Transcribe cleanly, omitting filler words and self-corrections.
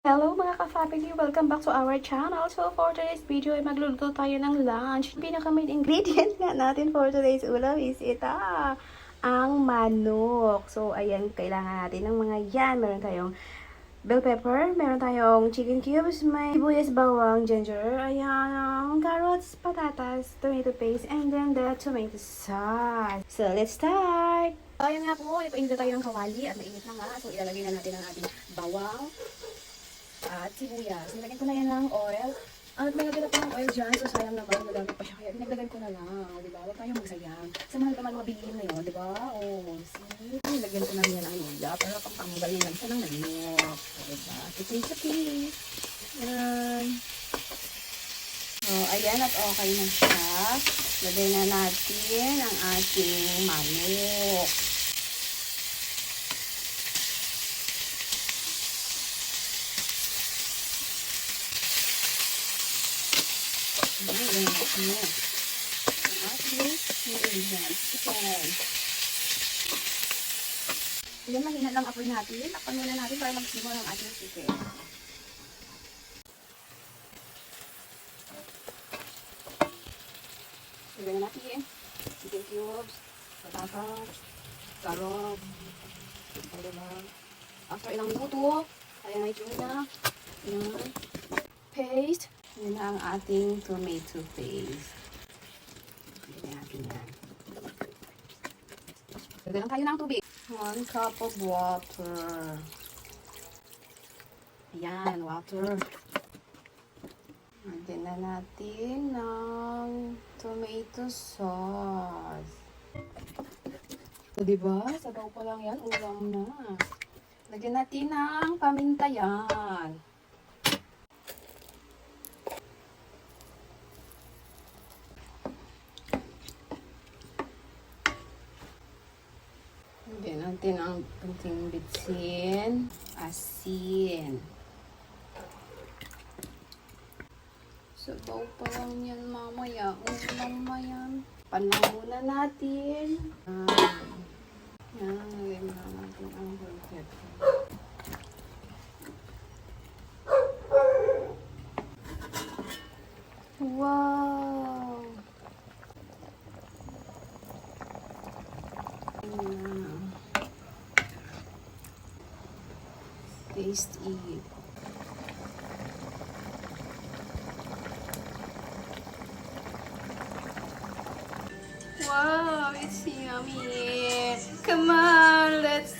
Hello mga ka-family! Welcome back to our channel. So for today's video ay magluluto tayo ng lunch. Pinaka-main ingredient nga natin for today's ulam is ang manok. So ayan, kailangan natin ng mga yan. Meron tayong bell pepper, meron tayong chicken cubes, may sibuyas, bawang, ginger, ayan, carrots, patatas, tomato paste, and then the tomato sauce. So let's start! Ayan nga po, ipainit tayo ng kawali at mainit na nga. So ilalagay na natin ang ating bawang at sibuyas. Nilagyan ko na yan ng oil. At may nagdala pa ng oil dyan, so sayang naman, nagamit pa siya. Kaya dinagdagan ko na lang, di ba? Huwag tayong magsayang. Sa mahal ka man mabilihin na yun, di ba? See? Nilagyan ko na yan ang luya para pangtanggal yung lansa ng manok. Di ba? Tupi-tupi. Yan. So, ayan at okay na siya. Lagay na natin ang ating manok. Ayan natin. Ating ingredients. Chicken. Ayan, mahina lang apoy natin. Takpan muna natin para mag-simmer ang ating chicken. Lagyan na natin chicken cubes, patatas, carrot. Diba? After ilang minuto, ayan na itsura na. Ayan. Paste. Yan na ang ating tomato paste. Lagyan natin yan. Lagyan lang tayo ng tubig. 1 cup of water. Ayan, water. Lagyan na natin ng tomato sauce. O, diba? Sabaw pa lang yan. Ulam na. Lagyan natin ng paminta yan. Lagyan natin ang kunting bitsin, asin. Sabaw pa lang yan mamaya. Ulam pa yan. Panang muna natin. Yan, lagyan na natin ang bell pepper. Wow! Taste it. Wow, it's yummy. Come on, let's